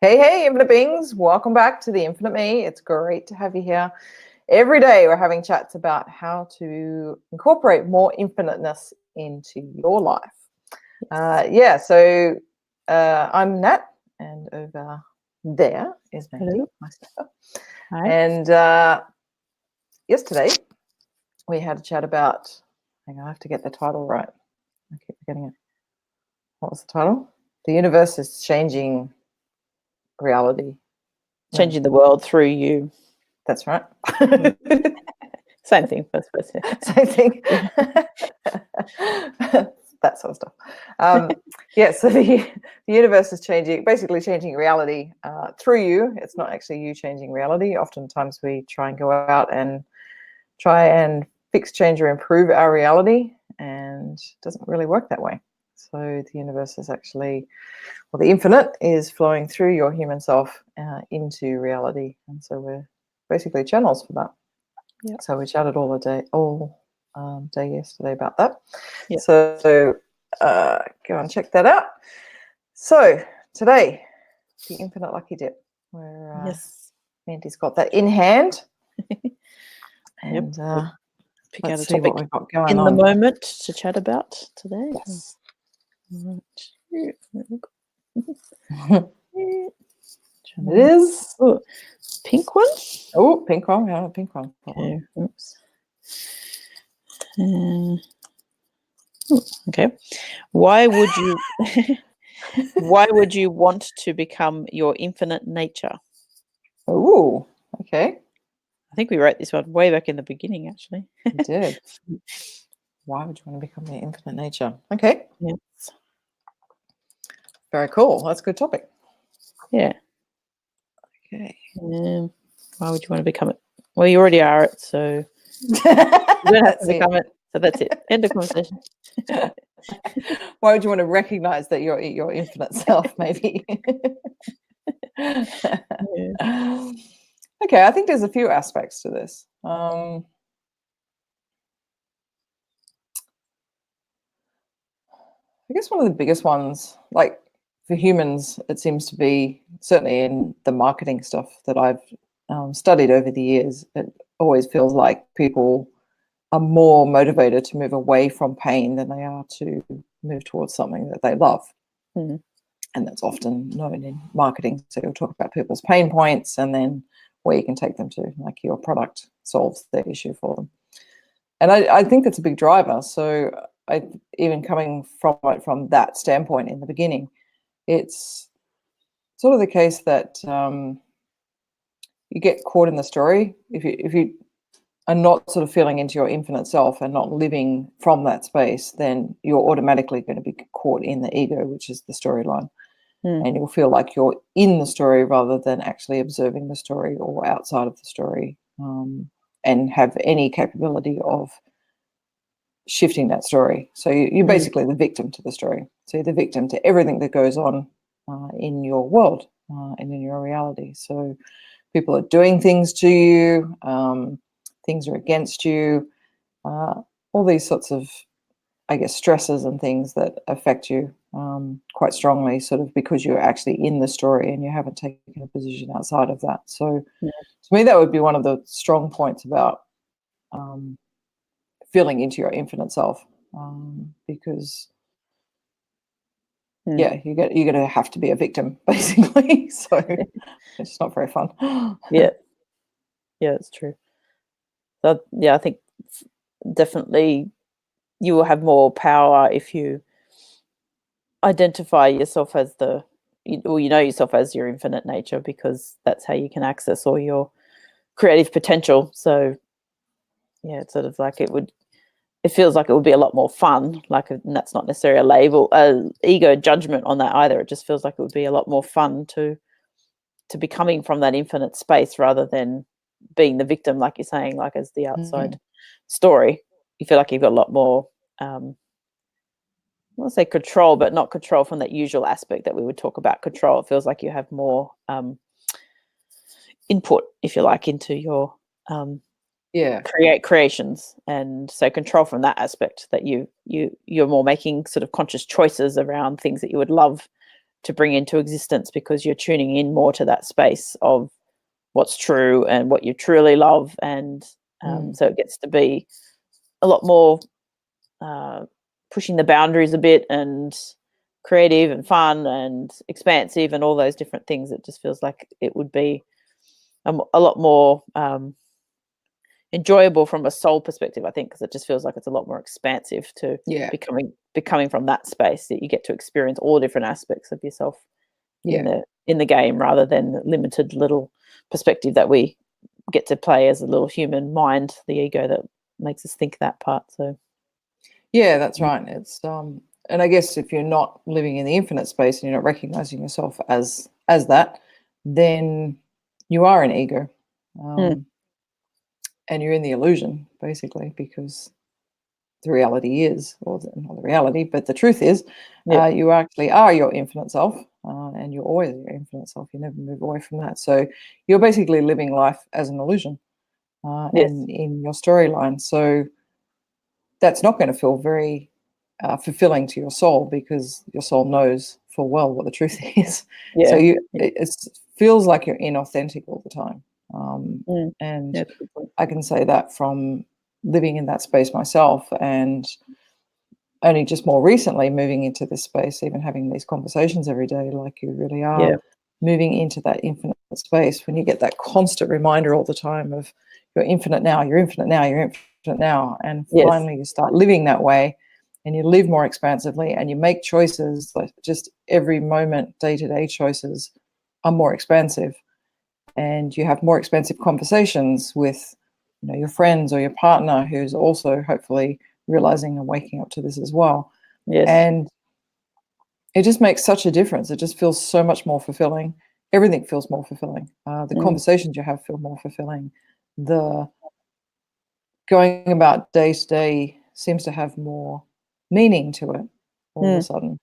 Hey, infinite beings. Welcome back to the Infinite Me. It's great to have you here. Every day we're having chats about how to incorporate more infiniteness into your life. So I'm Nat, and over there is Mandy, my sister. Hi. And yesterday we had a chat about, hang on, I have to get the title right. I keep forgetting it. What was the title? The universe is changing reality. Changing the world through you. That's right. Same thing, I suppose. Same thing. That sort of stuff. So the universe is basically changing reality through you. It's not actually you changing reality. Oftentimes we try and go out and try and fix, change, or improve our reality, and it doesn't really work that way. So the universe is actually, well, the infinite is flowing through your human self into reality, and so we're basically channels for that. Yep. So we chatted all day yesterday about that. Yep. So go and check that out. So today, the infinite lucky dip, where Yes, Mandy's got that in hand, and pick out a let's see what topic we've got going in on. the moment to chat about today. Yes. Right. It is. Oh, pink one. Oh, pink one. Yeah, pink one. Okay. Oops. Okay. Why would you want to become your infinite nature? Oh, okay. I think we wrote this one way back in the beginning, actually. We did. Why would you want to become your infinite nature? Okay. Yes. Very cool. That's a good topic. Yeah. Okay. Why would you want to become it? Well, you already are it, so you don't have to become it. So that's it. End of conversation. Why would you want to recognize that you're your infinite self, maybe? Yeah. Okay, I think there's a few aspects to this. I guess one of the biggest ones, like for humans, it seems to be, certainly in the marketing stuff that I've studied over the years, it always feels like people are more motivated to move away from pain than they are to move towards something that they love. Mm. And that's often known in marketing. So you'll talk about people's pain points and then where you can take them to, like your product solves their issue for them. And I think that's a big driver. So even coming from it from that standpoint in the beginning, it's sort of the case that you get caught in the story. If you are not sort of feeling into your infinite self and not living from that space, then you're automatically going to be caught in the ego, which is the storyline. Mm. And you'll feel like you're in the story rather than actually observing the story or outside of the story, and have any capability of shifting that story. So you're basically the victim to the story. So you're the victim to everything that goes on in your world and in your reality. So people are doing things to you, things are against you, all these sorts of, I guess, stresses and things that affect you quite strongly, sort of because you're actually in the story and you haven't taken a position outside of that. So to me, that would be one of the strong points about feeling into your infinite self, because you're going to have to be a victim, basically. So it's not very fun. Yeah, it's true. So I think definitely you will have more power if you identify yourself as you know yourself as your infinite nature, because that's how you can access all your creative potential. So yeah, it's sort of like it feels like it would be a lot more fun, and that's not necessarily a label, ego judgment on that either. It just feels like it would be a lot more fun to be coming from that infinite space rather than being the victim, like you're saying, like as the outside story. You feel like you've got a lot more I want to say control, but not control from that usual aspect that we would talk about control. It feels like you have more input, if you like, into your creations, and so control from that aspect, that you're more making sort of conscious choices around things that you would love to bring into existence, because you're tuning in more to that space of what's true and what you truly love. And so it gets to be a lot more pushing the boundaries a bit, and creative and fun and expansive and all those different things. It just feels like it would be a lot more enjoyable from a soul perspective, I think, because it just feels like it's a lot more expansive to becoming from that space, that you get to experience all different aspects of yourself in the game, rather than the limited little perspective that we get to play as a little human mind, the ego that makes us think that part. So yeah, that's right. It's and I guess if you're not living in the infinite space and you're not recognizing yourself as that, then you are an ego, and you're in the illusion, basically, because the reality is, or not the reality, but the truth is, you actually are your infinite self, and you're always your infinite self. You never move away from that. So you're basically living life as an illusion, and in your storyline. So that's not going to feel very fulfilling to your soul, because your soul knows full well what the truth is. So it feels like you're inauthentic all the time. And I can say that from living in that space myself, and only just more recently moving into this space, even having these conversations every day, like you really are, moving into that infinite space, when you get that constant reminder all the time of you're infinite now, you're infinite now, you're infinite now, and finally you start living that way, and you live more expansively, and you make choices, like just every moment, day-to-day choices are more expansive, and you have more expansive conversations with, you know, your friends or your partner, who's also hopefully realizing and waking up to this as well. And it just makes such a difference. It just feels so much more fulfilling. Everything feels more fulfilling. The conversations you have feel more fulfilling. The going about day to day seems to have more meaning to it all of a sudden.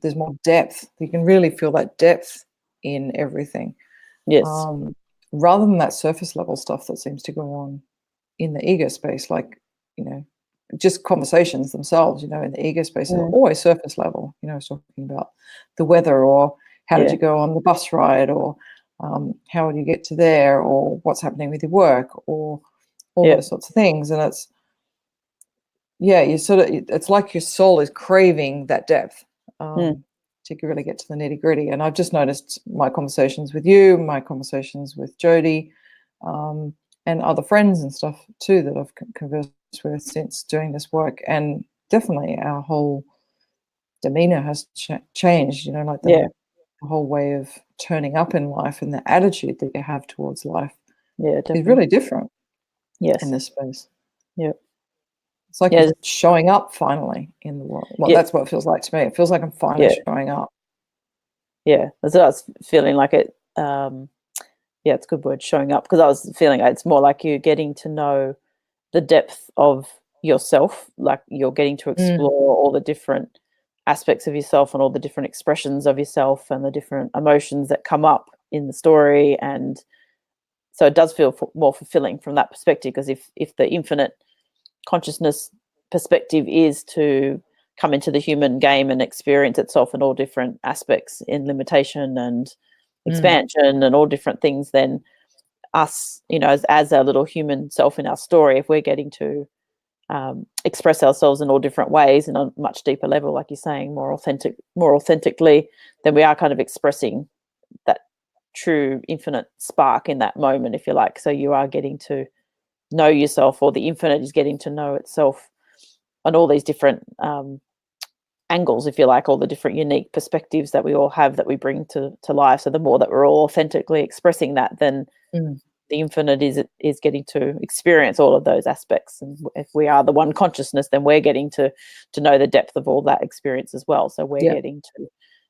There's more depth. You can really feel that depth in everything. Rather than that surface level stuff that seems to go on in the ego space, like, you know, just conversations themselves, you know, in the ego space are always surface level. You know, I was talking about the weather, or how did you go on the bus ride, or how would you get to there, or what's happening with your work, or all those sorts of things. And it's, you sort of, it's like your soul is craving that depth to really get to the nitty gritty. And I've just noticed my conversations with you, my conversations with Jody, and other friends and stuff too that I've conversed with since doing this work, and definitely our whole demeanor has changed, you know, like the whole way of turning up in life, and the attitude that you have towards life is really different in this space. It's like you're showing up finally in the world. Well, that's what it feels like to me. It feels like I'm finally showing up. That's what I was feeling like it. It's a good word, showing up, because I was feeling it's more like you're getting to know the depth of yourself, like you're getting to explore all the different aspects of yourself, and all the different expressions of yourself, and the different emotions that come up in the story. And so it does feel more fulfilling from that perspective, because if the infinite consciousness perspective is to come into the human game and experience itself in all different aspects, in limitation and expansion and all different things, then us, you know, as our little human self in our story, if we're getting to express ourselves in all different ways, in a much deeper level, like you're saying, more authentically, then we are kind of expressing that true infinite spark in that moment, if you like. So you are getting to know yourself, or the infinite is getting to know itself on all these different angles, if you like, all the different unique perspectives that we all have, that we bring to life. So the more that we're all authentically expressing that, then the infinite is getting to experience all of those aspects. And if we are the one consciousness, then we're getting to know the depth of all that experience as well. So we're getting to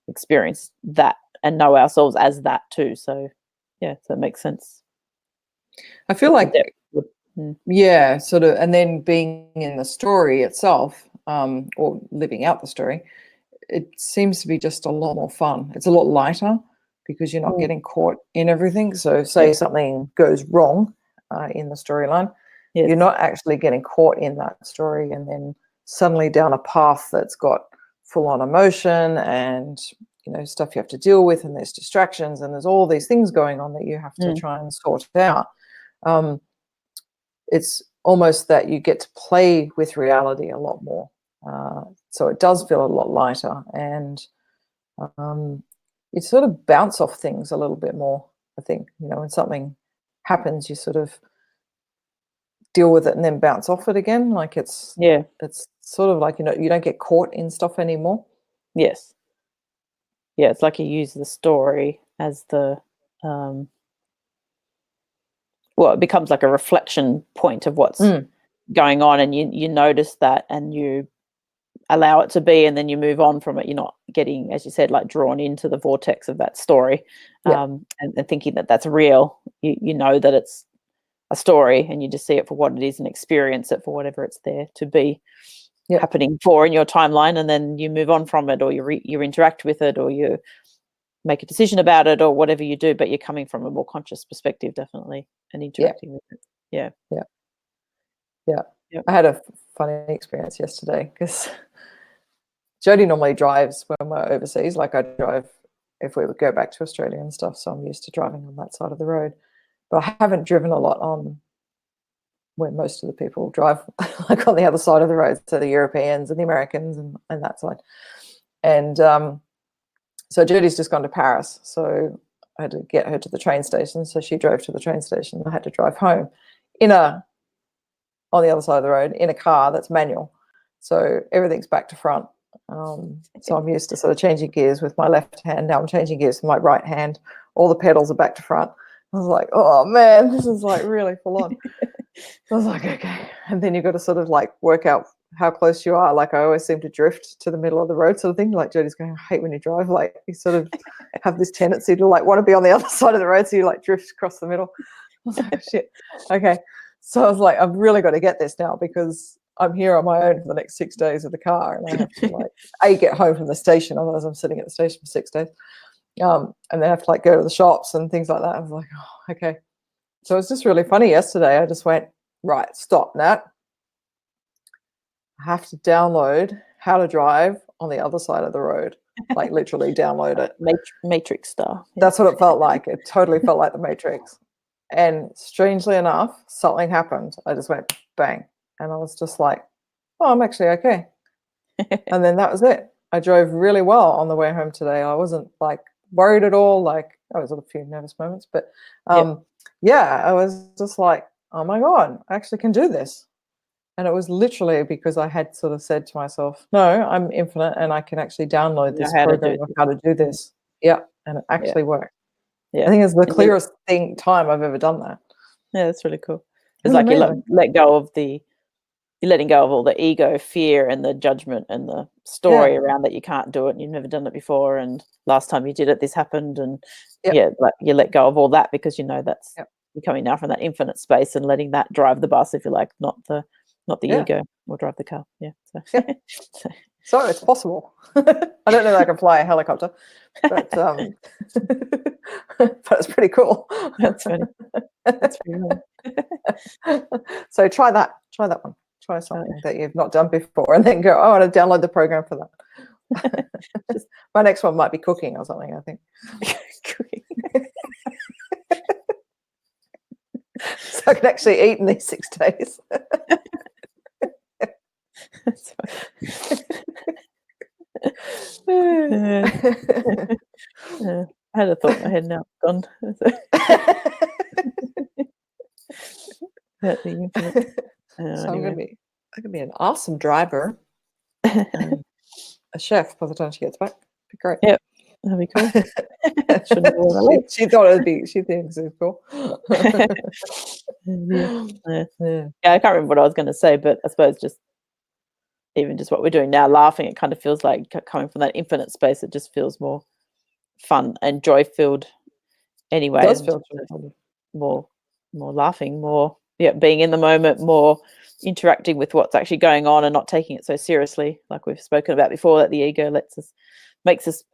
experience that and know ourselves as that too. So so that makes sense. I feel like sort of, and then being in the story itself, or living out the story, it seems to be just a lot more fun. It's a lot lighter, because you're not getting caught in everything. So say something goes wrong in the storyline, you're not actually getting caught in that story, and then suddenly down a path that's got full-on emotion and, you know, stuff you have to deal with, and there's distractions, and there's all these things going on that you have to try and sort out. It's almost that you get to play with reality a lot more. So it does feel a lot lighter, and you sort of bounce off things a little bit more, I think. You know, when something happens, you sort of deal with it and then bounce off it again. Like it's sort of like, you know, you don't get caught in stuff anymore. Yes. Yeah, it's like you use the story as the well, it becomes like a reflection point of what's going on, and you notice that and you allow it to be, and then you move on from it. You're not getting, as you said, like drawn into the vortex of that story and thinking that that's real. You know that it's a story, and you just see it for what it is and experience it for whatever it's there to be happening for in your timeline, and then you move on from it, or you interact with it, or you make a decision about it, or whatever you do, but you're coming from a more conscious perspective, definitely, and interacting with it. Yeah. I had a funny experience yesterday because Jodie normally drives when we're overseas. Like I drive if we would go back to Australia and stuff, so I'm used to driving on that side of the road. But I haven't driven a lot on where most of the people drive, like on the other side of the road, so the Europeans and the Americans and that side. And so Jodie's just gone to Paris, so I had to get her to the train station. So she drove to the train station. I had to drive home on the other side of the road in a car that's manual. So everything's back to front. So I'm used to sort of changing gears with my left hand. Now I'm changing gears with my right hand. All the pedals are back to front. I was like, oh man, this is like really full on. I was like, okay. And then you've got to sort of like work out how close you are. Like I always seem to drift to the middle of the road sort of thing. Like Jodie's going, I hate when you drive. Like you sort of have this tendency to like want to be on the other side of the road. So you like drift across the middle. I was like, oh, shit. Okay. So I was like, I've really got to get this now because I'm here on my own for the next 6 days of the car. And I have to like, get home from the station. Otherwise I'm sitting at the station for 6 days. And then I have to like go to the shops and things like that. I was like, oh, okay. So it was just really funny yesterday. I just went, right, stop, Nat. I have to download how to drive on the other side of the road. Like literally download it. Matrix style. Yeah. That's what it felt like. It totally felt like the Matrix. And strangely enough, something happened. I just went bang. And I was just like, oh, I'm actually okay. And then that was it. I drove really well on the way home today. I wasn't like worried at all. Like I was a few nervous moments, but I was just like, oh my God, I actually can do this. And it was literally because I had sort of said to myself, no, I'm infinite and I can actually download this program of how to do this. Yeah. And it actually worked. Yeah. I think it's the clearest time I've ever done that. Yeah, that's really cool. It's like amazing. You're letting go of all the ego, fear, and the judgment and the story around that you can't do it and you've never done it before. And last time you did it, this happened. And like you let go of all that because you know that's you're coming now from that infinite space and letting that drive the bus, if you like, not the ego will drive the car. Yeah. So it's possible. I don't know that I can fly a helicopter, but but it's pretty cool. That's funny. That's pretty cool. So try that one. Try something that you've not done before and then go, oh, I want to download the program for that. My next one might be cooking or something, I think. Cooking. So I can actually eat in these 6 days. That's I had a thought in my head, now it's gone. So I'm going to be an awesome driver, and a chef by the time she gets back. Be great. Yeah, that'd be cool. She thought it would be. She thinks it's cool. I can't remember what I was going to say, but I suppose just what we're doing now, laughing, it kind of feels like coming from that infinite space. It just feels more fun and joy filled. Anyway, it does feel more laughing, more being in the moment, more interacting with what's actually going on and not taking it so seriously, like we've spoken about before, that the ego makes us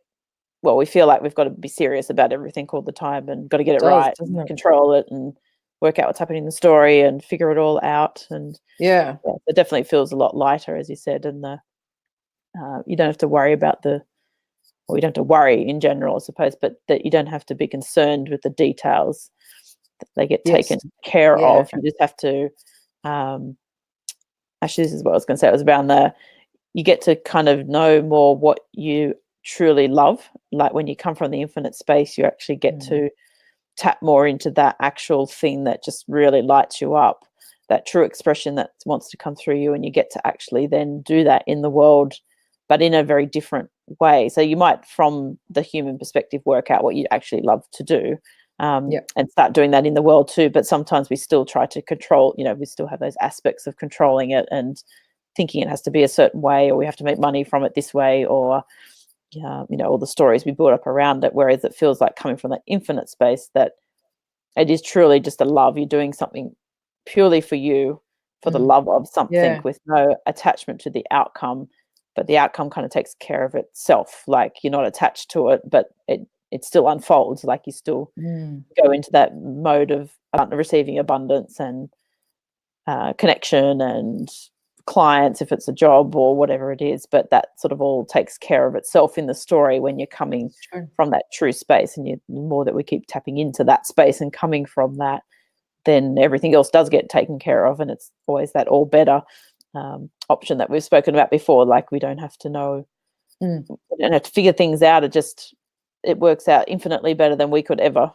we feel like we've got to be serious about everything all the time and got to get it right and control it and work out what's happening in the story and figure it all out. And it definitely feels a lot lighter, as you said, and you don't have to worry about the or you don't have to worry in general, I suppose, but that you don't have to be concerned with the details. They get taken care Yeah. of. You just have to, actually, this is what I was going to say. It was around you get to kind of know more what you truly love. Like when you come from the infinite space, you actually get to tap more into that actual thing that just really lights you up, that true expression that wants to come through you, and you get to actually then do that in the world, but in a very different way. So you might, from the human perspective, work out what you actually love to do, and start doing that in the world too. But sometimes we still try to control, we still have those aspects of controlling it and thinking it has to be a certain way, or we have to make money from it this way, or all the stories we build up around it. Whereas it feels like, coming from that infinite space, that it is truly just a love. You're doing something purely for you, for the love of something, with no attachment to the outcome, but the outcome kind of takes care of itself. Like, you're not attached to it, but it still unfolds. Like, you still go into that mode of receiving abundance and connection and clients, if it's a job or whatever it is, but that sort of all takes care of itself in the story when you're coming from that true space. And the more that we keep tapping into that space and coming from that, then everything else does get taken care of. And it's always that all better option that we've spoken about before. Like, we don't have to know, we don't have to figure things out. It works out infinitely better than we could ever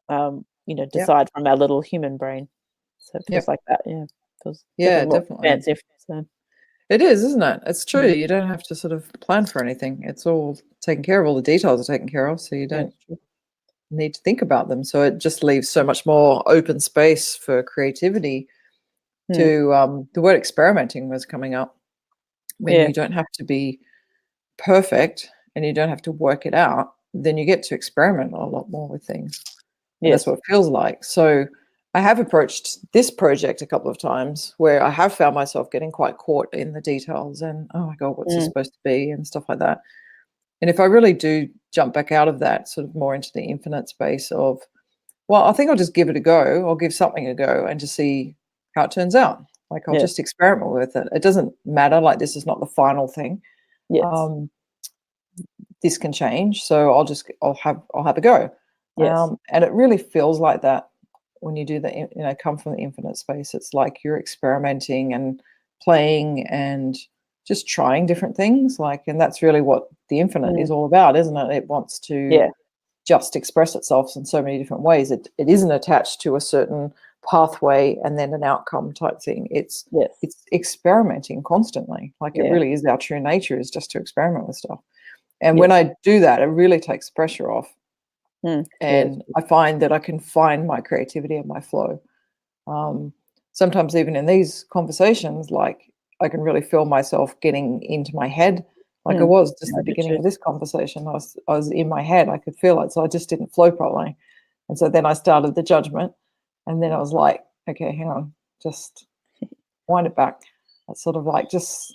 decide from our little human brain. So it feels like that. Definitely. Fancy, so. It is, isn't it? It's true. You don't have to sort of plan for anything. It's all taken care of. All the details are taken care of, so you don't need to think about them. So it just leaves so much more open space for creativity. To the word experimenting was coming up. When you don't have to be perfect and you don't have to work it out, then you get to experiment a lot more with things. That's what it feels like. So I have approached this project a couple of times where I have found myself getting quite caught in the details and, oh my God, what's this supposed to be, and stuff like that. And if I really do jump back out of that, sort of more into the infinite space of, well, I think I'll just give it a go. I'll give something a go and just see how it turns out. Like, I'll just experiment with it. It doesn't matter. Like, this is not the final thing. This can change. So I'll have a go. And it really feels like that when you do the, come from the infinite space. It's like you're experimenting and playing and just trying different things. Like, and that's really what the infinite is all about, isn't it? It wants to just express itself in so many different ways. It isn't attached to a certain pathway and then an outcome type thing. It's experimenting constantly. Like, it really is our true nature, is just to experiment with stuff. And when I do that, it really takes pressure off. And I find that I can find my creativity and my flow. Sometimes even in these conversations, like, I can really feel myself getting into my head. Like I was just at the beginning of this conversation, I was in my head. I could feel it. So I just didn't flow properly. And so then I started the judgment. And then I was like, okay, hang on, just wind it back. It's sort of like, just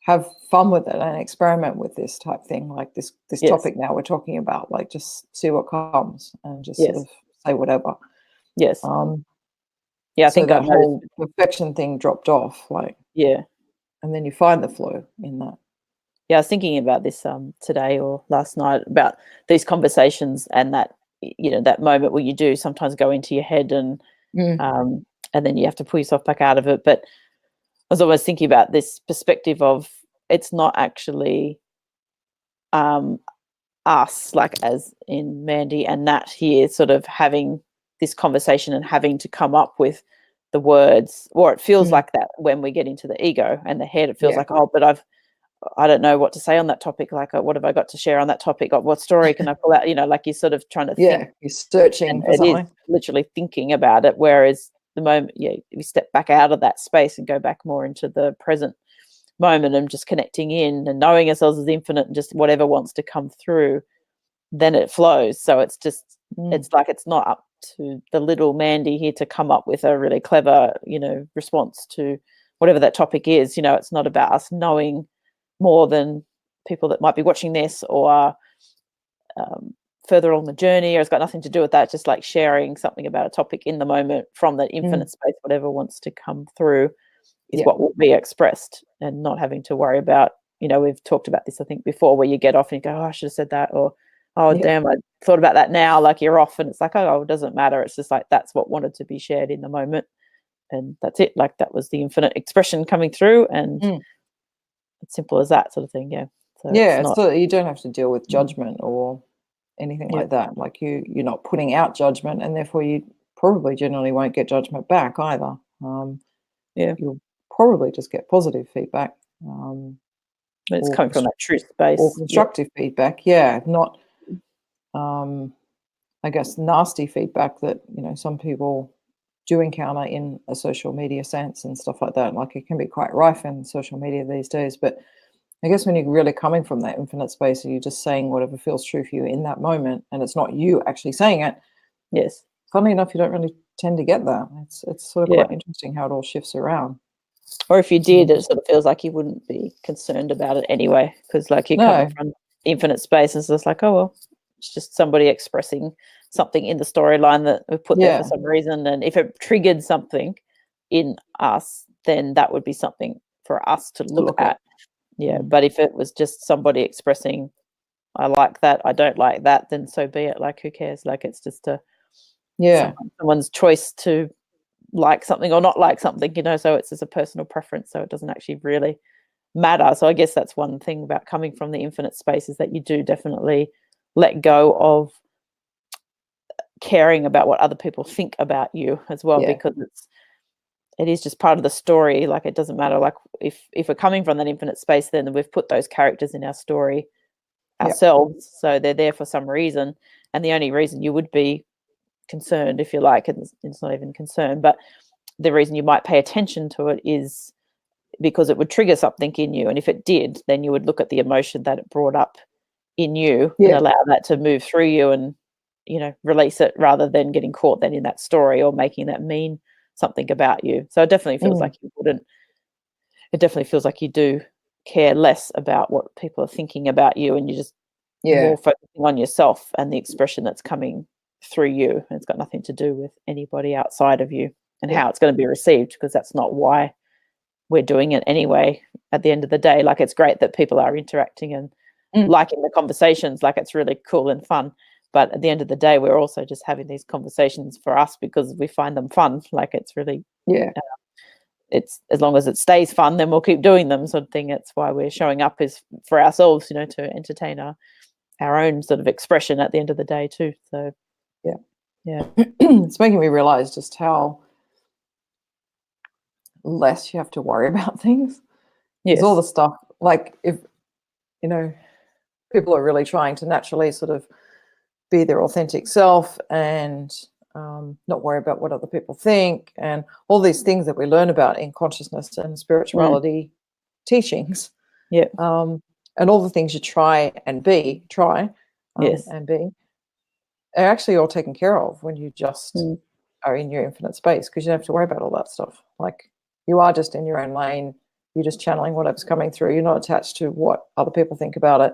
have fun with it and experiment with this type thing. Like this topic now we're talking about, like, just see what comes and just sort of say whatever. I so think that whole perfection thing dropped off, like, and then you find the flow in that. I was thinking about this today or last night, about these conversations, and that, that moment where you do sometimes go into your head and then you have to pull yourself back out of it. But I was always thinking about this perspective of, it's not actually us, like as in Mandy and Nat here, sort of having this conversation and having to come up with the words, or it feels like that when we get into the ego and the head. It feels like, oh, but I don't know what to say on that topic. Like, what have I got to share on that topic? What story can I pull out? Like, you're sort of trying to think. You're searching for something. It is literally thinking about it. Whereas the moment, we step back out of that space and go back more into the present moment and just connecting in and knowing ourselves as infinite and just whatever wants to come through, then it flows. So it's just, it's like, it's not up to the little Mandy here to come up with a really clever, response to whatever that topic is. It's not about us knowing more than people that might be watching this, or further along the journey, or it's got nothing to do with that. Just like sharing something about a topic in the moment from that infinite space, whatever wants to come through is what will be expressed, and not having to worry about you know, we've talked about this, I think, before, where you get off and you go, oh, I should have said that, or, oh, Yeah. damn, I thought about that now, like you're off, and it's like, oh, it doesn't matter. It's just like, that's what wanted to be shared in the moment. And that's it. Like that was the infinite expression coming through, and it's simple as that sort of thing. Yeah. So Yeah, it's not, so you don't have to deal with judgment or anything Yeah. like that. Like you're not putting out judgment, and therefore you probably generally won't get judgment back either. Yeah. You'll probably just get positive feedback. But it's or coming from that truth space. or constructive feedback. Yeah, not I guess nasty feedback that, you know, some people do encounter in a social media sense and stuff like that. Like it can be quite rife in social media these days. But I guess when you're really coming from that infinite space and you're just saying whatever feels true for you in that moment, and it's not you actually saying it, Yes. funnily enough, you don't really tend to get that. It's sort of Yeah. quite interesting how it all shifts around. Or if you did, it sort of feels like you wouldn't be concerned about it anyway, because like you're coming No. from infinite space, and it's just like, oh well, it's just somebody expressing something in the storyline that we put there Yeah. for some reason. And if it triggered something in us, then that would be something for us to look at. Yeah. But if it was just somebody expressing, I like that, I don't like that, then so be it. Like who cares? Like it's just someone's choice to like something or not like something, you know, so it's just a personal preference, so it doesn't actually really matter. So I guess that's one thing about coming from the infinite space, is that you do definitely let go of caring about what other people think about you as well, because it is just part of the story. Like it doesn't matter, like if we're coming from that infinite space, then we've put those characters in our story ourselves, so they're there for some reason, and the only reason you would be concerned, if you like, and it's not even concern, but the reason you might pay attention to it is because it would trigger something in you, and if it did, then you would look at the emotion that it brought up in you and allow that to move through you and, you know, release it, rather than getting caught then in that story or making that mean something about you. So it definitely feels like you wouldn't, it definitely feels like you do care less about what people are thinking about you, and you're just more focusing on yourself and the expression that's coming through you, and it's got nothing to do with anybody outside of you and how it's going to be received, because that's not why we're doing it anyway. At the end of the day, like it's great that people are interacting and liking the conversations, like it's really cool and fun, but at the end of the day, we're also just having these conversations for us because we find them fun. Like it's really it's, as long as it stays fun, then we'll keep doing them, sort of thing. It's why we're showing up, is for ourselves, you know, to entertain our own sort of expression at the end of the day too. So yeah It's making me realize just how less you have to worry about things. There's all the stuff, like if, you know, people are really trying to naturally sort of be their authentic self and not worry about what other people think, and all these things that we learn about in consciousness and spirituality teachings. And all the things you try and be are actually all taken care of when you just are in your infinite space, because you don't have to worry about all that stuff. Like you are just in your own lane, you're just channeling whatever's coming through, you're not attached to what other people think about it.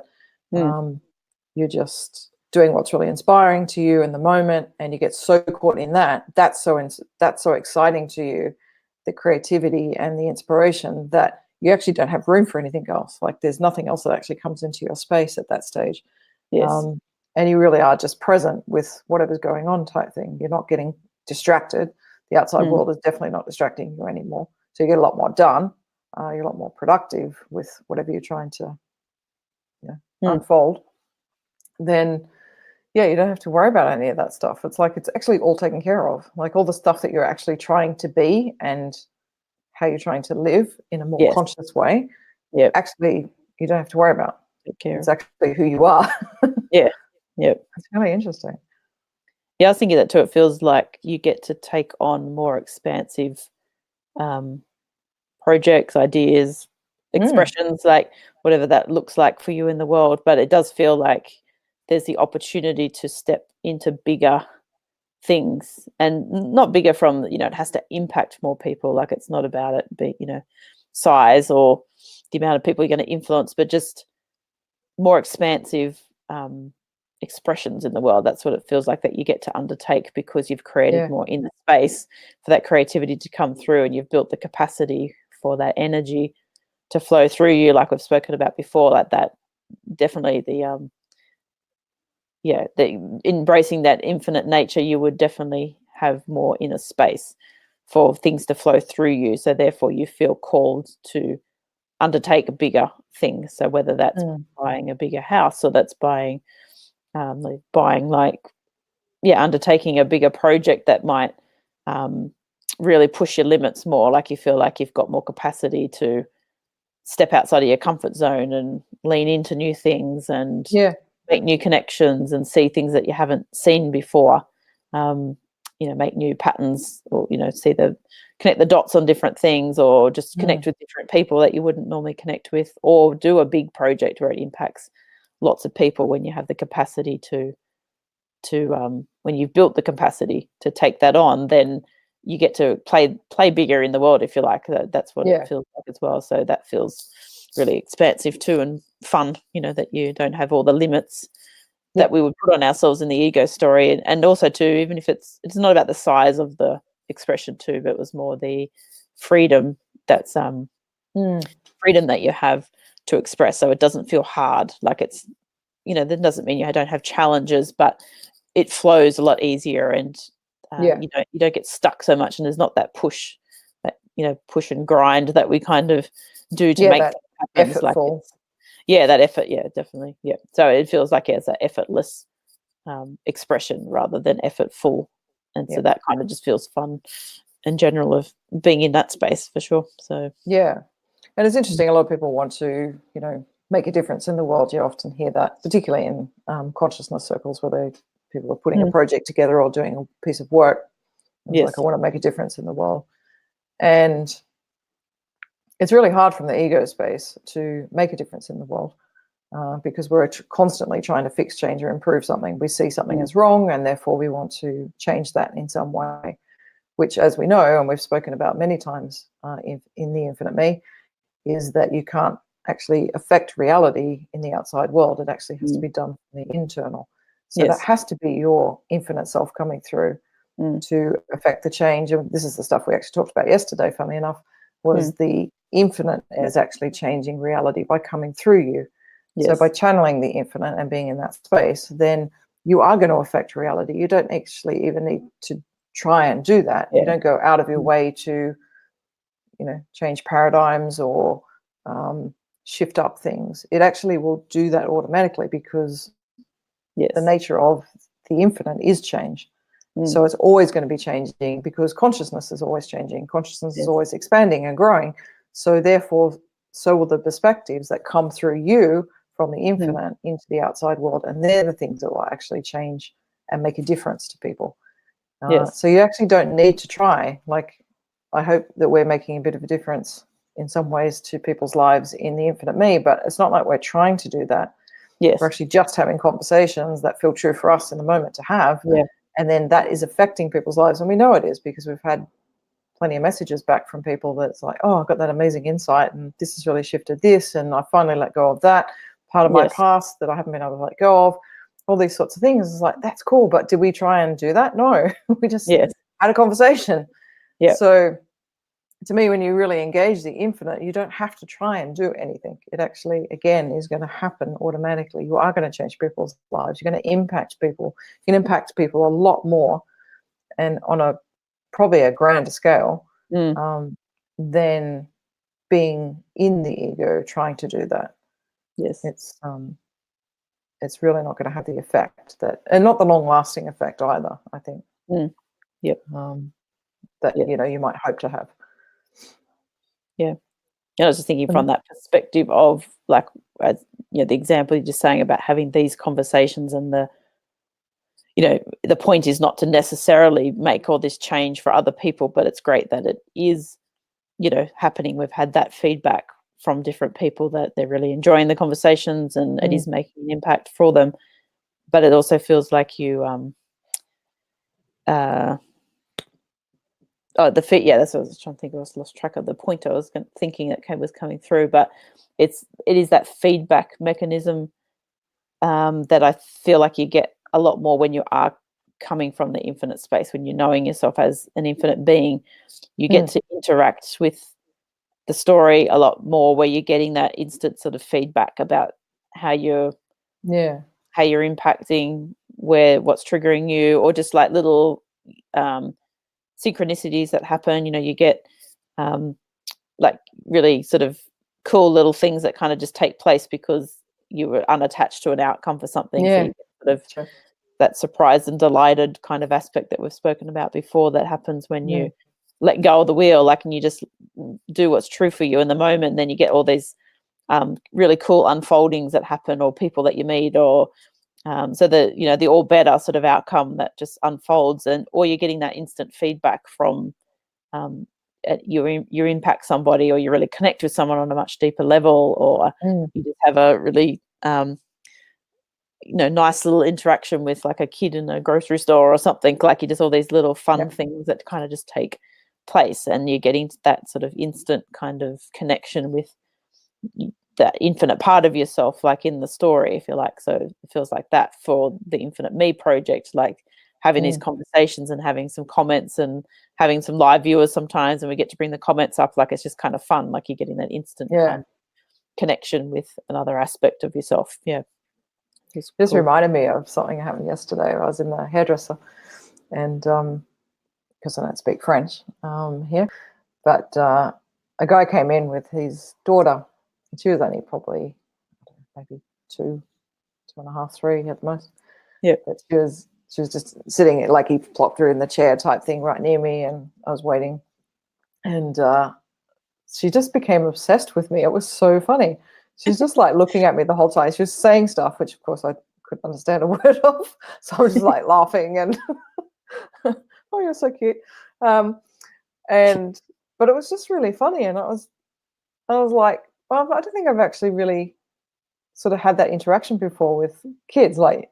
You're just doing what's really inspiring to you in the moment, and you get so caught in that. That's so exciting to you, the creativity and the inspiration, that you actually don't have room for anything else. Like there's nothing else that actually comes into your space at that stage. And you really are just present with whatever's going on, type thing. You're not getting distracted. The outside world is definitely not distracting you anymore. So you get a lot more done. You're a lot more productive with whatever you're trying to unfold. Then, you don't have to worry about any of that stuff. It's like it's actually all taken care of. Like all the stuff that you're actually trying to be and how you're trying to live in a more conscious way, actually you don't have to worry about. It's actually who you are. It's really interesting. I was thinking that too. It feels like you get to take on more expansive projects, ideas, expressions, like whatever that looks like for you in the world. But it does feel like there's the opportunity to step into bigger things, and not bigger from, you know, it has to impact more people. Like it's not about it being, you know, size or the amount of people you're going to influence, but just more expansive expressions in the world. That's what it feels like that you get to undertake, because you've created more in the space for that creativity to come through, and you've built the capacity for that energy to flow through you, like we've spoken about before, like that. Definitely the embracing that infinite nature, you would definitely have more inner space for things to flow through you. So therefore you feel called to undertake a bigger thing. So whether that's buying a bigger house, or that's undertaking a bigger project that might really push your limits more, like you feel like you've got more capacity to step outside of your comfort zone and lean into new things and make new connections and see things that you haven't seen before, make new patterns, or, connect the dots on different things, or just connect with different people that you wouldn't normally connect with, or do a big project where it impacts lots of people when you have the capacity to when you've built the capacity to take that on, then you get to play bigger in the world, if you like. That's what it feels like as well. So that feels really expansive too, and fun, that you don't have all the limits that we would put on ourselves in the ego story. And also too, even if it's not about the size of the expression too, but it was more the freedom that's freedom that you have to express. So it doesn't feel hard, like it's, that doesn't mean you don't have challenges, but it flows a lot easier, and you don't get stuck so much, and there's not that push and grind that we kind of do to make that happen. effortful. That effort, definitely, so it feels like it's an effortless expression rather than effortful, and so that kind of just feels fun in general of being in that space, for sure. So and it's interesting, a lot of people want to make a difference in the world. You often hear that, particularly in consciousness circles, where people are putting a project together or doing a piece of work. It's like, I want to make a difference in the world. And it's really hard from the ego space to make a difference in the world, because we're constantly trying to fix, change, or improve something. We see something as wrong, and therefore we want to change that in some way, which, as we know, and we've spoken about many times in the Infinite Me, is that you can't actually affect reality in the outside world. It actually has to be done from the internal. So that has to be your infinite self coming through to affect the change. And this is the stuff we actually talked about yesterday, funnily enough, was the infinite is actually changing reality by coming through you. So by channeling the infinite and being in that space, then you are going to affect reality. You don't actually even need to try and do that. You don't go out of your way to, change paradigms or shift up things. It actually will do that automatically, because the nature of the infinite is change. So it's always going to be changing, because consciousness is always changing. Consciousness is always expanding and growing. So therefore, so will the perspectives that come through you from the infinite into the outside world. And they're the things that will actually change and make a difference to people. So you actually don't need to try. Like, I hope that we're making a bit of a difference in some ways to people's lives in the Infinite Me, but it's not like we're trying to do that. We're actually just having conversations that feel true for us in the moment to have. And then that is affecting people's lives. And we know it is, because we've had plenty of messages back from people that's like, oh, I've got that amazing insight, and this has really shifted this, and I finally let go of that part of my past that I haven't been able to let go of. All these sorts of things. It's like, that's cool, but did we try and do that? No. We just had a conversation. So to me, when you really engage the infinite, you don't have to try and do anything. It actually, again, is going to happen automatically. You are going to change people's lives. You're going to impact people. You can impact people a lot more, and on probably a grander scale, than being in the ego trying to do that. It's really not going to have the effect and not the long-lasting effect either, I think. That you might hope to have. And I was just thinking from that perspective of, like, as the example you're just saying about having these conversations, and the point is not to necessarily make all this change for other people, but it's great that it is, happening. We've had that feedback from different people that they're really enjoying the conversations, and it is making an impact for them. But it also feels like you that's what I was trying to think of. I lost track of the point I was thinking that was coming through, but it is that feedback mechanism that I feel like you get a lot more when you are coming from the infinite space. When you're knowing yourself as an infinite being, you get to interact with the story a lot more, where you're getting that instant sort of feedback about how you're impacting, what's triggering you, or just like little synchronicities that happen. You know, you get like really sort of cool little things that kind of just take place because you were unattached to an outcome for something. So you get sort of that surprised and delighted kind of aspect that we've spoken about before, that happens when you let go of the wheel, like, and you just do what's true for you in the moment. And then you get all these really cool unfoldings that happen, or people that you meet, or so the, you know, the all better sort of outcome that just unfolds, or you're getting that instant feedback from you impact somebody, or you really connect with someone on a much deeper level, or you just have a really nice little interaction with like a kid in a grocery store or something. Like, you just all these little fun things that kind of just take place, and you're getting that sort of instant kind of connection with that infinite part of yourself, like in the story, if you like. So it feels like that for the Infinite Me project, like having these conversations and having some comments and having some live viewers sometimes, and we get to bring the comments up. Like, it's just kind of fun, like you're getting that instant kind of connection with another aspect of yourself. This reminded me of something that happened yesterday. I was in the hairdresser, and because I don't speak French here, but a guy came in with his daughter. She was only probably maybe 2.5, 3 at the most. But she was just sitting, like, he plopped her in the chair type thing right near me, and I was waiting, and she just became obsessed with me. It was so funny. She's just like looking at me the whole time. She was saying stuff which, of course, I couldn't understand a word of, so I was just like laughing and oh, you're so cute. But it was just really funny, and I was like, well, I don't think I've actually really sort of had that interaction before with kids. Like,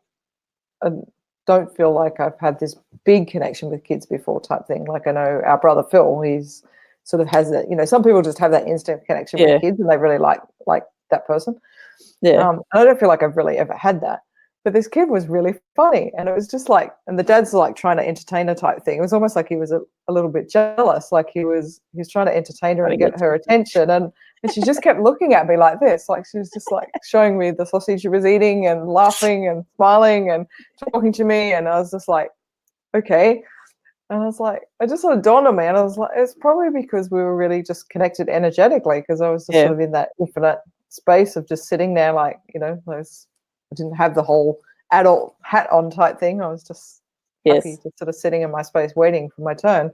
I don't feel like I've had this big connection with kids before type thing. Like, I know our brother Phil, he's sort of has that, some people just have that instant connection with kids, and they really like that person. I don't feel like I've really ever had that. But this kid was really funny, and it was just like, and the dad's like trying to entertain her type thing. It was almost like he was a little bit jealous, like he was trying to entertain her and get her attention, and she just kept looking at me like this, like she was just like showing me the sausage she was eating and laughing and smiling and talking to me, and I was just like, okay. And I was like, it just sort of dawned on me, and I was like, it's probably because we were really just connected energetically, because I was just sort of in that infinite space of just sitting there, like, I didn't have the whole adult hat on type thing. I was just happy, just sort of sitting in my space waiting for my turn.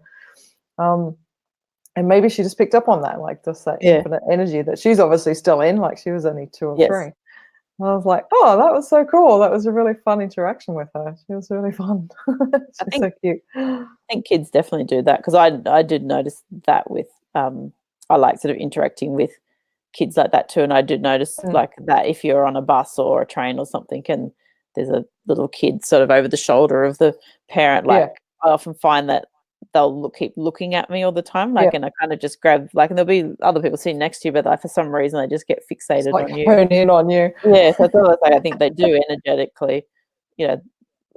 And maybe she just picked up on that, like just that infinite energy that she's obviously still in, like she was only 2 or 3. And I was like, oh, that was so cool. That was a really fun interaction with her. She was really fun. She's so cute. I think kids definitely do that, because I did notice that with I like sort of interacting with kids like that too. And I did notice like that if you're on a bus or a train or something, and there's a little kid sort of over the shoulder of the parent, like I often find that they'll keep looking at me all the time, like, and I kind of just grab, like, and there'll be other people sitting next to you, but like for some reason they just get fixated like on you, hone in on you. So that's all I think they do energetically.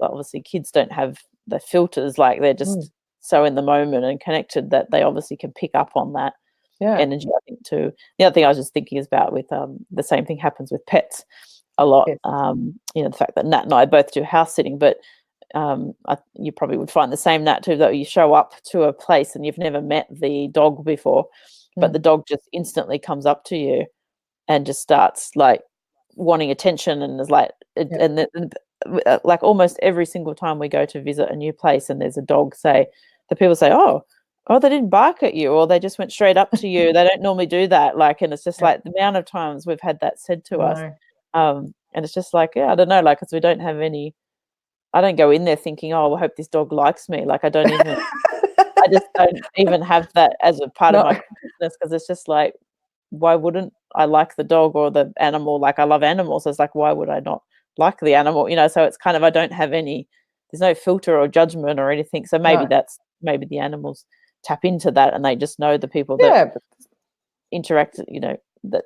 Obviously kids don't have the filters, like they're just so in the moment and connected that they obviously can pick up on that energy, I think, too. The other thing I was just thinking is about with the same thing happens with pets a lot. The fact that Nat and I both do house sitting, but you probably would find the same, Nat, too, that you show up to a place and you've never met the dog before, but the dog just instantly comes up to you and just starts like wanting attention, and is like like almost every single time we go to visit a new place and there's a dog, the people say, oh, they didn't bark at you, or they just went straight up to you. They don't normally do that. Like, and it's just like the amount of times we've had that said to us. And it's just like, I don't know, like, because we don't have any, I don't go in there thinking, oh, I hope this dog likes me. Like, I just don't even have that as a part of my consciousness, because it's just like, why wouldn't I like the dog or the animal? Like, I love animals. So it's like, why would I not like the animal? So it's kind of, I don't have any, there's no filter or judgment or anything. So maybe maybe the animals tap into that, and they just know the people that interact, that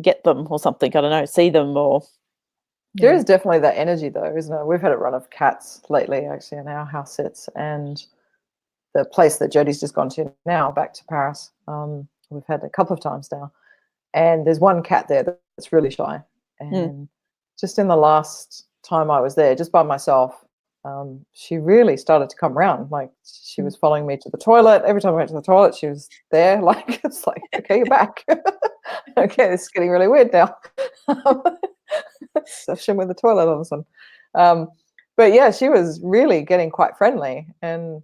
get them or something. I don't know, see them or. There is definitely that energy, though, isn't it? We've had a run of cats lately, actually, in our house sits, and the place that Jodie's just gone to now, back to Paris, we've had a couple of times now. And there's one cat there that's really shy. And just in the last time I was there, just by myself, she really started to come around. Like, she was following me to the toilet. Every time I went to the toilet, she was there. Like, it's like, okay, you're back. Okay, this is getting really weird now. Session with the toilet all of a sudden. But yeah, she was really getting quite friendly. And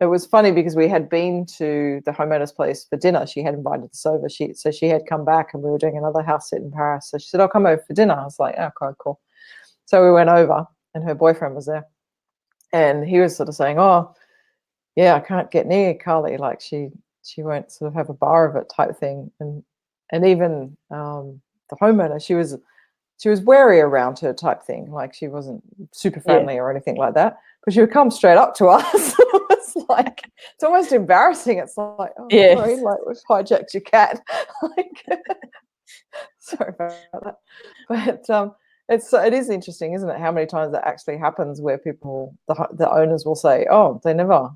it was funny because we had been to the homeowner's place for dinner. She had invited us over. So she had come back, and we were doing another house sit in Paris. So she said, I'll come over for dinner. I was like, oh, okay, cool. So we went over, and her boyfriend was there. And he was sort of saying, oh, yeah, I can't get near Carly. Like, she won't sort of have a bar of it type thing. And even the homeowner, she was wary around her type thing. Like, she wasn't super friendly or anything like that. But she would come straight up to us. It's like, it's almost embarrassing. It's like, oh, sorry, like, we've hijacked your cat. Like, sorry about that. But it is interesting, isn't it? How many times that actually happens where people, the owners will say, oh, they never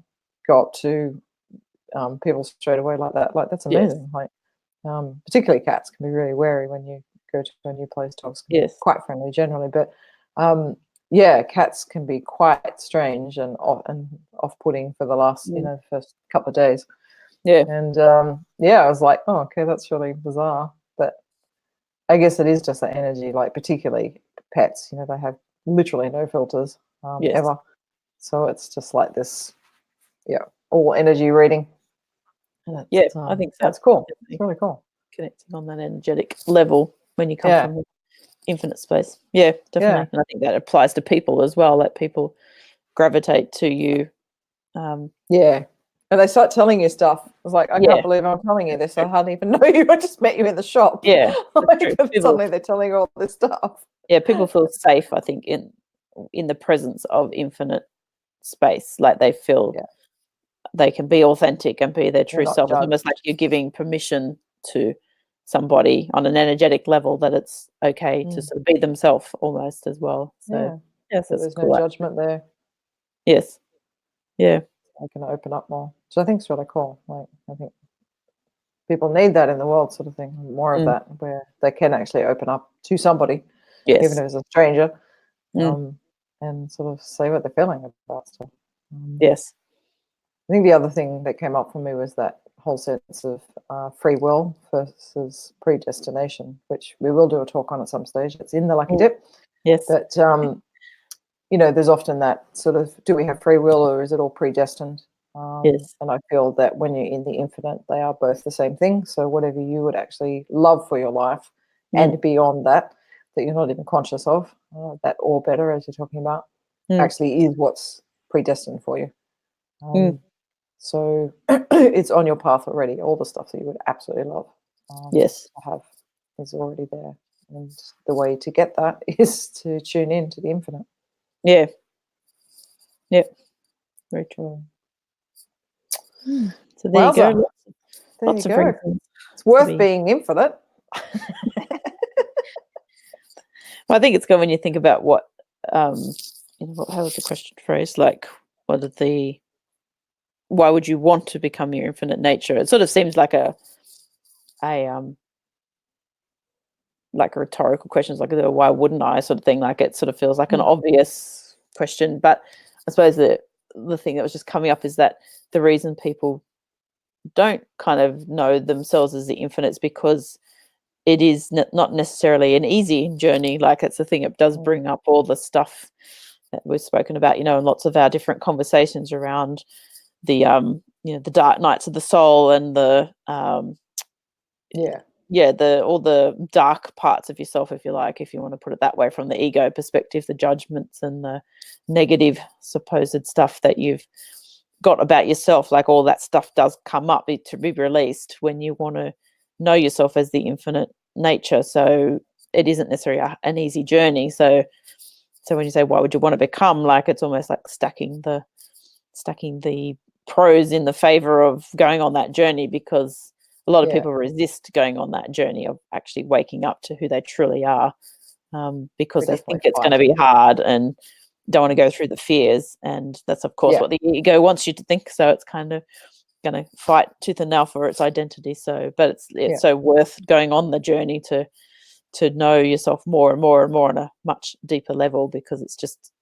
go up to people straight away like that. Like, that's amazing. Like, particularly cats can be really wary when you go to a new place. Dogs can be quite friendly generally, but yeah, cats can be quite strange and off-putting for the last, first couple of days. Yeah. And yeah, I was like, oh, okay, that's really bizarre. But I guess it is just that energy, like, particularly pets, they have literally no filters ever. So it's just like this, all energy reading. I think so. That's cool. It's really cool. Connecting on that energetic level when you come from the infinite space. Yeah, definitely. And I think that applies to people as well, that people gravitate to you. And they start telling you stuff. I was like, I can't believe I'm telling you this. I hardly even know you. I just met you in the shop. Yeah. Like, suddenly they're telling you all this stuff. Yeah, people feel safe, I think, in the presence of infinite space. Like, they feel they can be authentic and be their true self. It's almost like you're giving permission to somebody on an energetic level that it's okay to sort of be themselves almost as well. So yes, so there's no judgment there. Yes. Yeah. I can open up more. So I think it's really cool. Like, I think people need that in the world, sort of thing. More of that, where they can actually open up to somebody, even if it's a stranger, and sort of say what they're feeling about stuff. Yes. I think the other thing that came up for me was that whole sense of free will versus predestination, which we will do a talk on at some stage. It's in the Lucky Dip. Yes. But there's often that sort of, do we have free will, or is it all predestined? Yes. And I feel that when you're in the infinite, they are both the same thing. So whatever you would actually love for your life and beyond that you're not even conscious of, that or better, as you're talking about, actually is what's predestined for you. So it's on your path already. All the stuff that you would absolutely love to have is already there. And the way to get that is to tune in to the infinite. Yeah. Yep. Very true. So there you go. Lots of reasons. It's worth being infinite. Well, I think it's good when you think about what, how was the question phrased? Like, why would you want to become your infinite nature? It sort of seems like a rhetorical question. It's like, why wouldn't I, sort of thing. Like, it sort of feels like an obvious question. But I suppose the thing that was just coming up is that the reason people don't kind of know themselves as the infinite is because it is not necessarily an easy journey. Like, it's a thing, it does bring up all the stuff that we've spoken about, in lots of our different conversations around the the dark nights of the soul and the all the dark parts of yourself, if you like, if you want to put it that way, from the ego perspective, the judgments and the negative supposed stuff that you've got about yourself. Like, all that stuff does come up to be released when you want to know yourself as the infinite nature. So it isn't necessarily an easy journey. So when you say, why would you want to become, like, it's almost like stacking the pros in the favor of going on that journey, because a lot of people resist going on that journey of actually waking up to who they truly are, because they think it's going to be hard and don't want to go through the fears. And that's, of course, what the ego wants you to think. So it's kind of going to fight tooth and nail for its identity. So, but it's Yeah. so worth going on the journey to know yourself more and more and more on a much deeper level, because it's just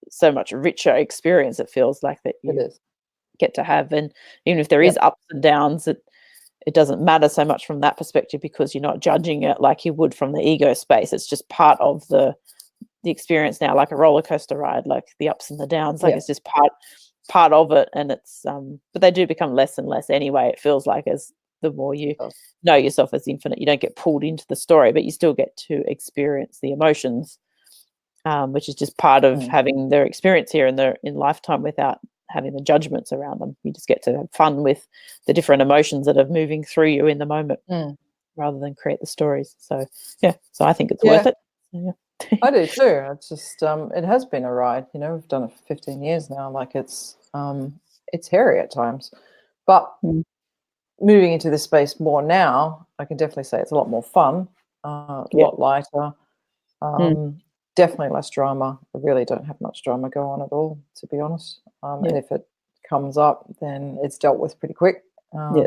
so much richer experience. It feels like that It you is. get to have, and even if there Yep. is ups and downs, it doesn't matter so much from that perspective, because you're not judging it like you would from the ego space. It's just part of the experience now, like a roller coaster ride, like the ups and the downs, like Yeah. it's just part of it. And it's but they do become less and less anyway, it feels like, as the more you know yourself as infinite. You don't get pulled into the story, but you still get to experience the emotions, which is just part of having their experience here in lifetime without having the judgments around them. You just get to have fun with the different emotions that are moving through you in the moment, rather than create the stories. So yeah, so I think it's worth it. Yeah. I do too. It's just it has been a ride. You know, we've done it for 15 years now. Like it's hairy at times, but moving into this space more now, I can definitely say it's a lot more fun, a lot lighter, definitely less drama. I really don't have much drama go on at all, to be honest. And if it comes up, then it's dealt with pretty quick. And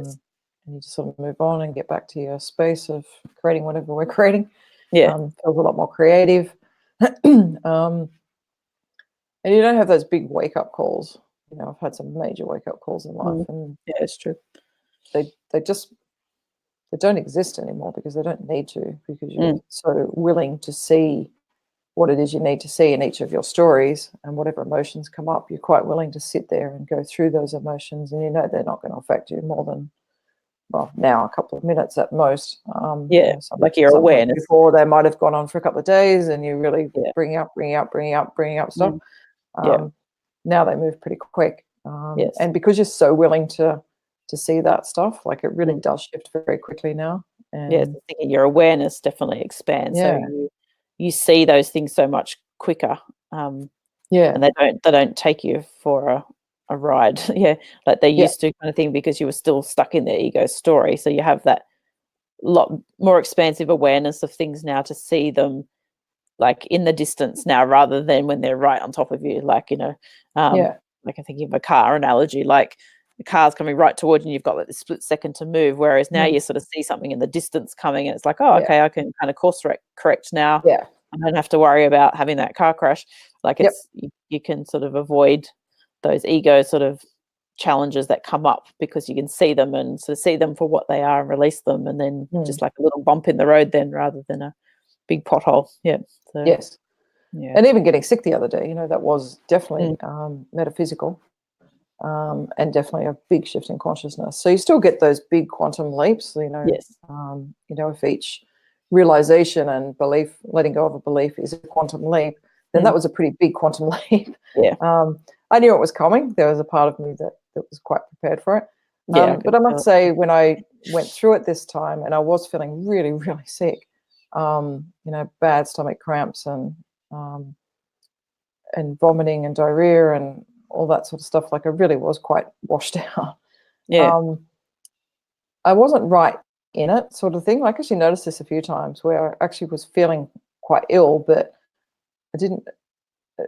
you just sort of move on and get back to your space of creating whatever we're creating. Feels a lot more creative. And you don't have those big wake-up calls. You know, I've had some major wake-up calls in life, and it's true. They don't exist anymore, because they don't need to, because you're so willing to see what it is you need to see in each of your stories, and whatever emotions come up, you're quite willing to sit there and go through those emotions, and you know they're not going to affect you more than, well, now a couple of minutes at most. Like your awareness. Before, they might have gone on for a couple of days, and you really bring up stuff. Now they move pretty quick, and because you're so willing to see that stuff, like it really does shift very quickly now. And your awareness definitely expands. So you see those things so much quicker. And they don't take you for a ride. Like they used to, kind of thing, because you were still stuck in the ego story. So you have that lot more expansive awareness of things now, to see them like in the distance now, rather than when they're right on top of you. Like, you know, like I'm thinking of a car analogy, like the car's coming right towards you and you've got like the split second to move, whereas now you sort of see something in the distance coming, and it's like, oh, okay, I can kind of course correct now. I don't have to worry about having that car crash. Like it's you can sort of avoid those ego sort of challenges that come up, because you can see them and sort of see them for what they are and release them, and then just like a little bump in the road then, rather than a big pothole. So, and even getting sick the other day, you know, that was definitely metaphysical, and definitely a big shift in consciousness. So you still get those big quantum leaps, you know. You know, if each realization and belief, letting go of a belief, is a quantum leap, then that was a pretty big quantum leap. I knew it was coming. There was a part of me that was quite prepared for it. But I must say, when I went through it this time, and I was feeling really, really sick, you know, bad stomach cramps and vomiting and diarrhea and all that sort of stuff. Like I really was quite washed out. I wasn't right in it, sort of thing. Like I actually noticed this a few times, where I actually was feeling quite ill, but it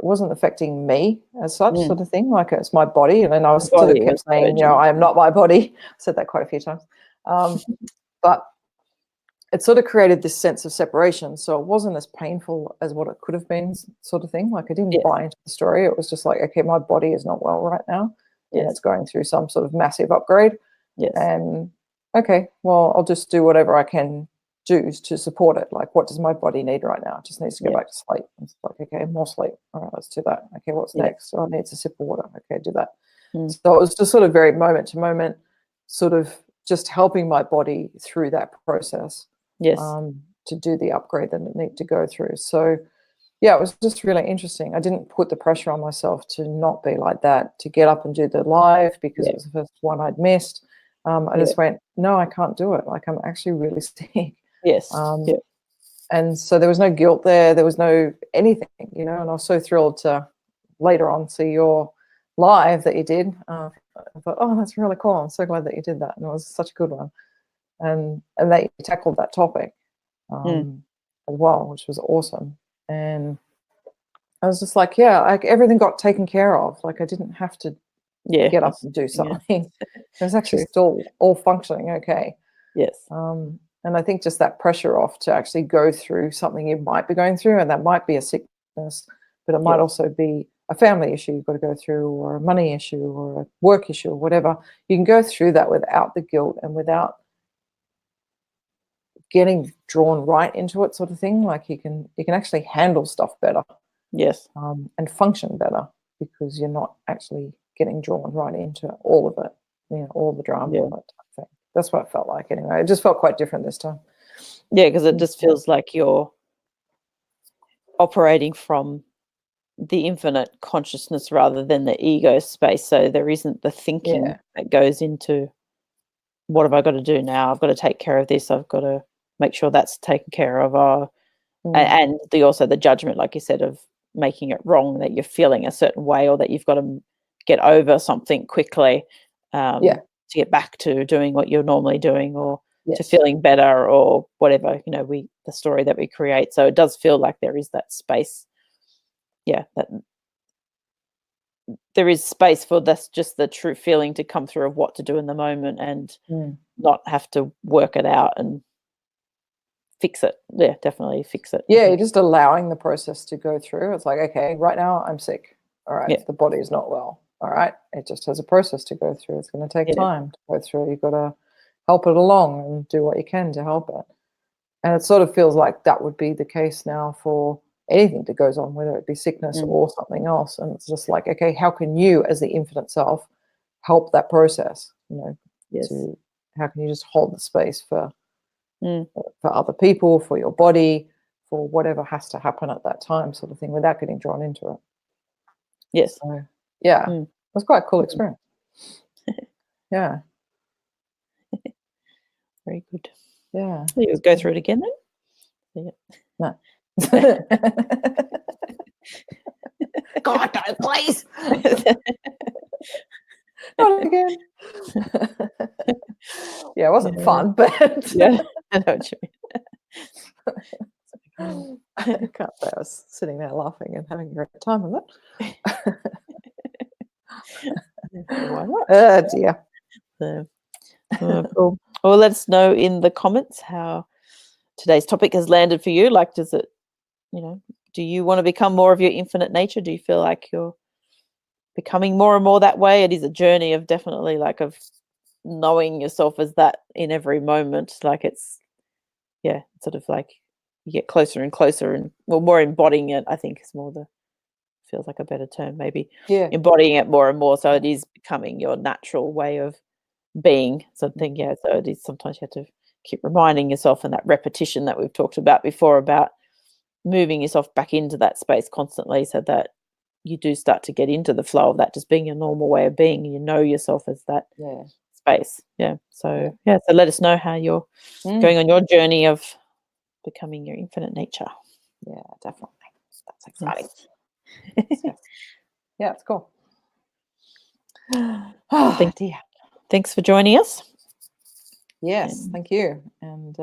wasn't affecting me as such, sort of thing. Like it's my body. And then I was sort of kept saying, you know, I am not my body. I said that quite a few times. But it sort of created this sense of separation. So it wasn't as painful as what it could have been, sort of thing. Like I didn't buy into the story. It was just like, okay, my body is not well right now. And it's going through some sort of massive upgrade. And okay, well, I'll just do whatever I can do to support it. Like, what does my body need right now? It just needs to go back to sleep. It's like, okay, more sleep. All right, let's do that. Okay, what's next? Oh, it needs a sip of water. Okay, do that. So it was just sort of very moment to moment, sort of just helping my body through that process. To do the upgrade that it needed to go through. So yeah, it was just really interesting. I didn't put the pressure on myself to not be like that, to get up and do the live, because it was the first one I'd missed. I just went, no, I can't do it. Like, I'm actually really sick. And so there was no guilt there. There was no anything, you know, and I was so thrilled to later on see your live that you did. I thought, oh, that's really cool. I'm so glad that you did that. And it was such a good one. And that you tackled that topic as well, which was awesome. And I was just like, yeah, like everything got taken care of. Like I didn't have to Yeah. get up and do Yeah. something. It's actually True. still all functioning okay. Yes. And I think just that pressure off to actually go through something you might be going through, and that might be a sickness, but it might Yes. also be a family issue you've got to go through, or a money issue, or a work issue, or whatever. You can go through that without the guilt and without getting drawn right into it, sort of thing. Like you can actually handle stuff better, Yes. and function better, because you're not actually getting drawn right into all of it, all the drama, Yeah. and that type of thing. That's what it felt like anyway. It just felt quite different this time. Yeah, because it just feels like you're operating from the infinite consciousness rather than the ego space. So there isn't the thinking that goes into, what have I got to do now? I've got to take care of this. I've got to make sure that's taken care of. And also the judgment, like you said, of making it wrong, that you're feeling a certain way, or that you've got to get over something quickly to get back to doing what you're normally doing, or to feeling better, or whatever, the story that we create. So it does feel like there is that space. Yeah, that there is space for this, just the true feeling to come through of what to do in the moment, and not have to work it out and fix it. Yeah, definitely fix it. Yeah, you're just allowing the process to go through. It's like, okay, right now I'm sick. All right, the body is not well. All right, it just has a process to go through. It's going to take time to go through. You've got to help it along and do what you can to help it. And it sort of feels like that would be the case now for anything that goes on, whether it be sickness or something else. And it's just like, okay, how can you, as the infinite self, help that process? How can you just hold the space for other people, for your body, for whatever has to happen at that time, sort of thing, without getting drawn into it. Yes. So, yeah, it was quite a cool experience. Yeah. Very good. Yeah. You go through it again then? No. God, no, please. Not again. Yeah, it wasn't fun, but I know what you mean. I can't say I was sitting there laughing and having a great time with it. Why not? Oh dear. Cool. Well, let us know in the comments how today's topic has landed for you. Like, does it, do you want to become more of your infinite nature? Do you feel like you're becoming more and more that way? It is a journey of definitely of knowing yourself as that in every moment. Like it's sort of like you get closer and closer, and more embodying it, I think, is more feels like a better term, maybe. Embodying it more and more, so it is becoming your natural way of being something. So it is, sometimes you have to keep reminding yourself, and that repetition that we've talked about before, about moving yourself back into that space constantly, so that you do start to get into the flow of that just being your normal way of being, and you know yourself as that space. So let us know how you're going on your journey of becoming your infinite nature. Yeah, definitely. That's exciting. Yes. Yeah, it's cool. Oh, dear. Thanks for joining us. Yes, thank you. And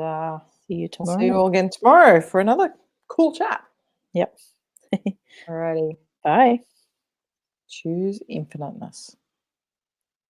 see you tomorrow. I'll see you all again tomorrow for another cool chat. Yep. Alrighty. Bye. Choose infiniteness.